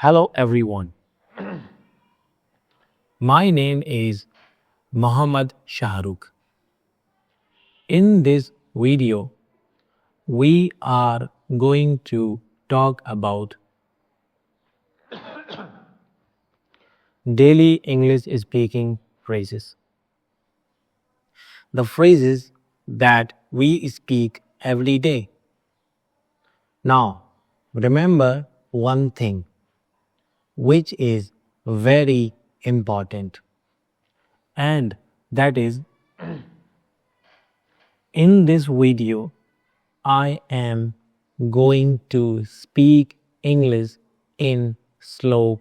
Hello everyone. My name is Muhammad Shahrukh. In this video, we are going to talk about daily English speaking phrases. The phrases that we speak every day. Now, remember one thing which is very important, and that is in this video I am going to speak English in slow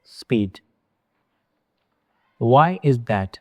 speed. Why is that?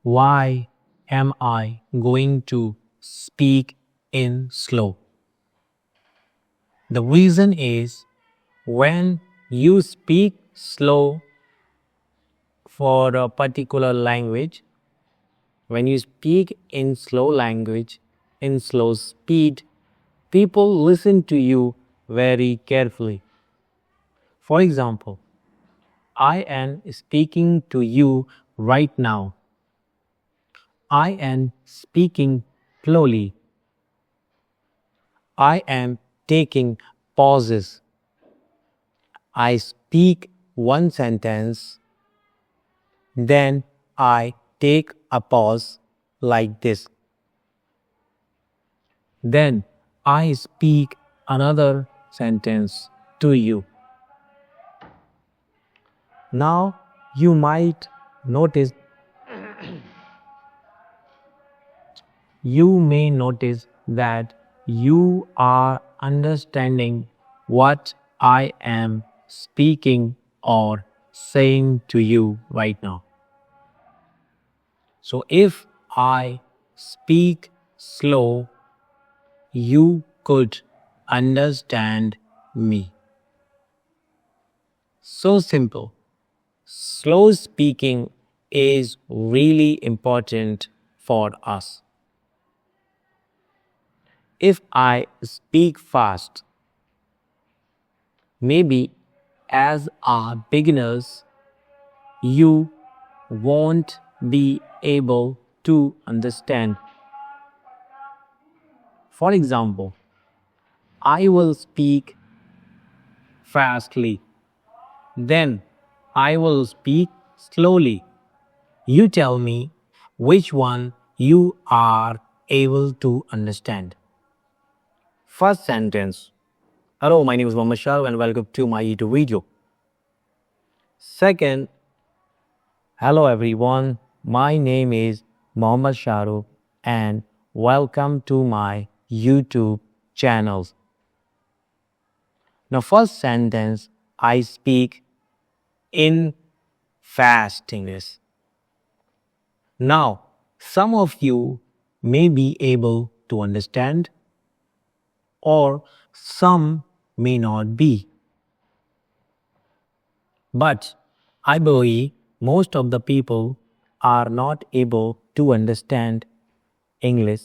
Why am I going to speak in slow? The reason is when you speak slow for a particular language, when you speak in slow language, in slow speed, people listen to you very carefully. For example, I am speaking to you right now. I am speaking slowly. I am taking pauses. I speak one sentence, then I take a pause like this. Then I speak another sentence to you. Now you might notice, you may notice that you are understanding what I am speaking or saying to you right now. So if I speak slow, you could understand me. So simple. Slow speaking is really important for us. If I speak fast, maybe as a beginners, you won't be able to understand. For example, I will speak fastly, then I will speak slowly. You tell me which one you are able to understand. First sentence. Hello, my name is Muhammad Shah and welcome to my YouTube video. Second, hello everyone, my name is Muhammad Shahrukh and welcome to my YouTube channel. Now, first sentence, I speak in fast English. Now, some of you may be able to understand, or some may not be. But I believe most of the people are not able to understand English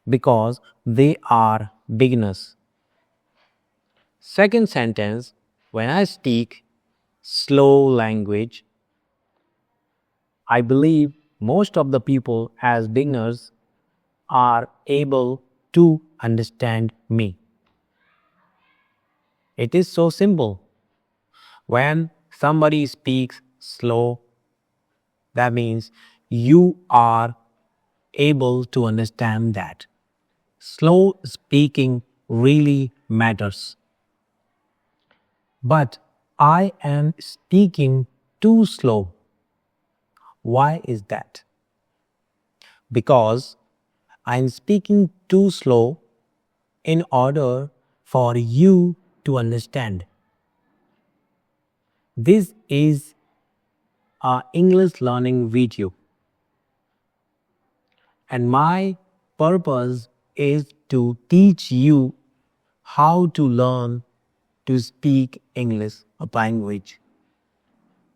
because they are beginners. Second sentence, when I speak slow language, I believe most of the people as beginners are able to understand me. It is so simple. When somebody speaks slow, that means you are able to understand that. Slow speaking really matters. But I am speaking too slow. Why is that? Because I am speaking too slow in order for you to understand. This is an English learning video, and my purpose is to teach you how to learn to speak English, a language,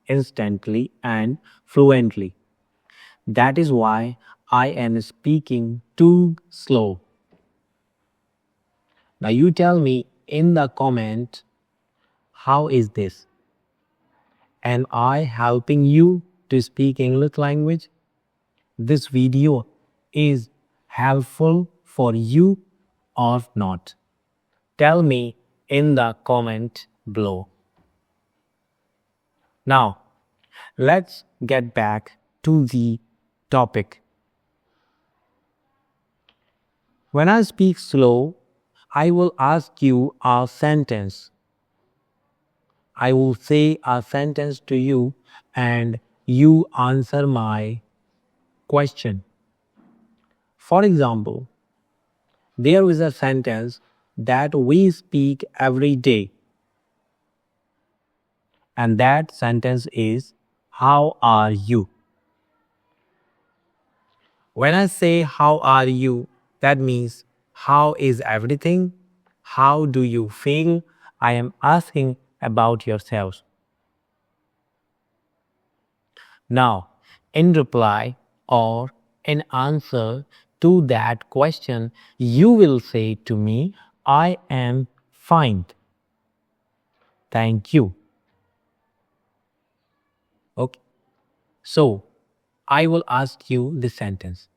instantly and fluently. That is why I am speaking too slow. Now you tell me in the comment how is this? Am I helping you to speak English language? This video is helpful for you or not? Tell me in the comment below. Now, let's get back to the topic. When I speak slow, I will ask you a sentence. I will say a sentence to you and you answer my question. For example, there is a sentence that we speak every day, and that sentence is, how are you? When I say how are you, that means how is everything? How do you feel? I am asking about yourselves. Now, in reply or in answer to that question, you will say to me, I am fine. Thank you. Okay. So, I will ask you this sentence.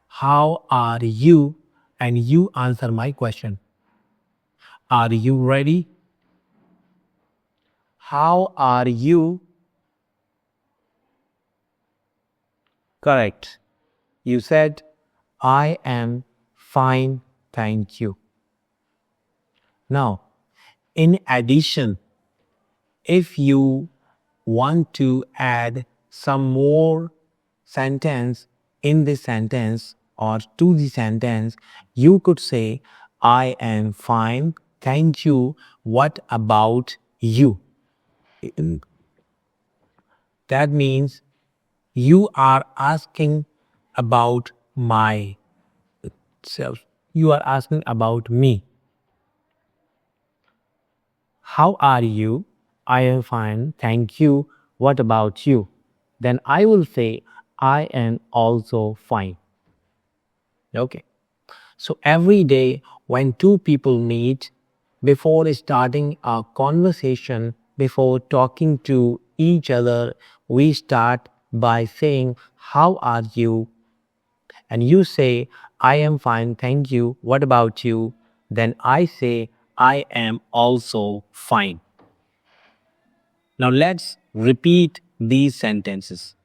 How are you? And you answer my question. Are you ready? How are you? Correct. You said, I am fine, thank you. Now, in addition, if you want to add some more sentence in the sentence or to the sentence, you could say, I am fine, thank you. What about you? That means you are asking about myself. You are asking about me. How are you? I am fine, thank you. What about you? Then I will say, I am also fine. Okay. So every day when two people meet, before starting a conversation, before talking to each other, we start by saying, how are you? And you say, I am fine, thank you. What about you? Then I say, I am also fine. Now let's repeat these sentences.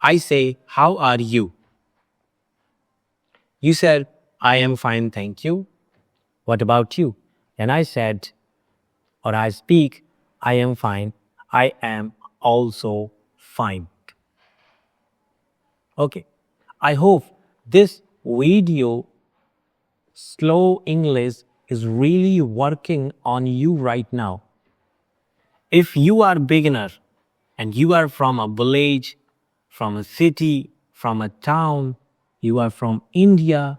I say, how are you? You said, I am fine, thank you. What about you? And I said, or I speak, I am fine. I am also fine. Okay. I hope this video, Slow English, is really working on you right now. If you are beginner and you are from a village, from a city, from a town, you are from India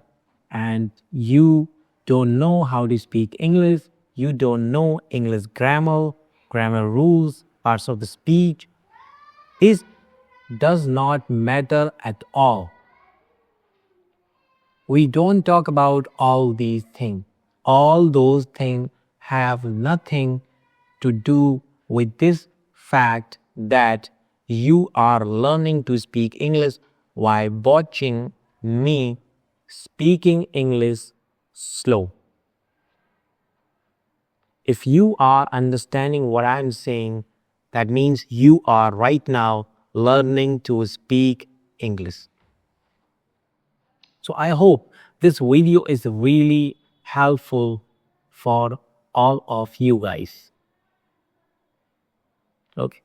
and you don't know how to speak English, you don't know English grammar rules, parts of the speech, it does not matter at all. We don't talk about all these things. All those things have nothing to do with this fact that you are learning to speak English while watching me speaking English slow. If you are understanding what I'm saying, that means you are right now learning to speak English. So I hope this video is really helpful for all of you guys. Okay.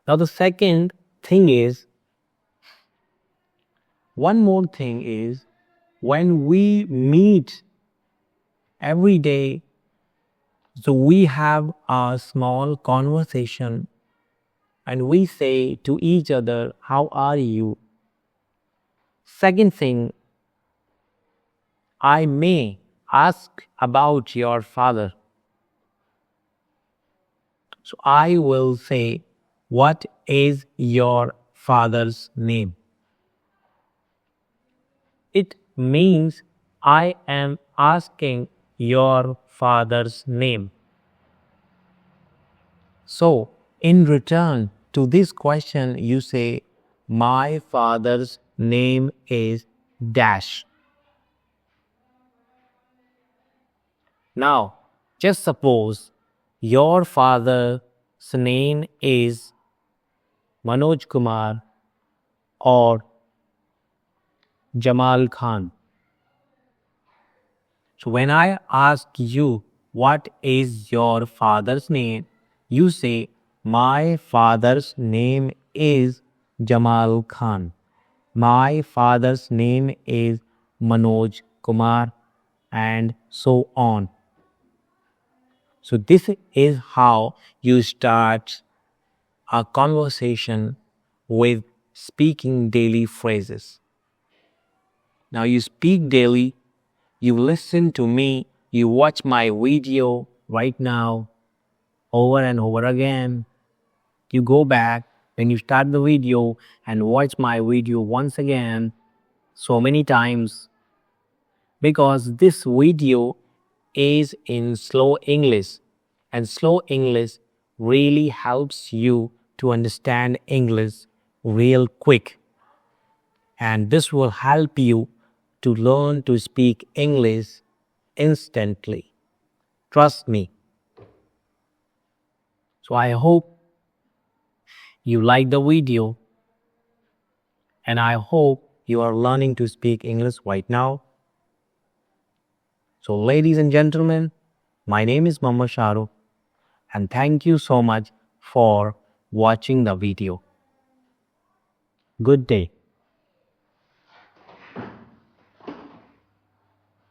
Now the second thing is, one more thing is, when we meet every day, so we have a small conversation and we say to each other, how are you? Second thing, I may ask about your father. So I will say, what is your father's name? It means I am asking your father's name. So, in return to this question, you say, my father's name is Dash. Now, just suppose your father's name is Manoj Kumar or Jamal Khan. So, when I ask you, what is your father's name? You say, my father's name is Jamal Khan. My father's name is Manoj Kumar, and so on. So, this is how you start a conversation with speaking daily phrases. Now, you speak daily, you listen to me, you watch my video right now over and over again. You go back when you start the video and watch my video once again so many times, because this video is in slow English, and slow English really helps you to understand English real quick, and this will help you to learn to speak English instantly. Trust me. So I hope you like the video, and I hope you are learning to speak English right now. So, ladies and gentlemen, my name is Mama Shahrukh, and thank you so much for watching the video. Good day.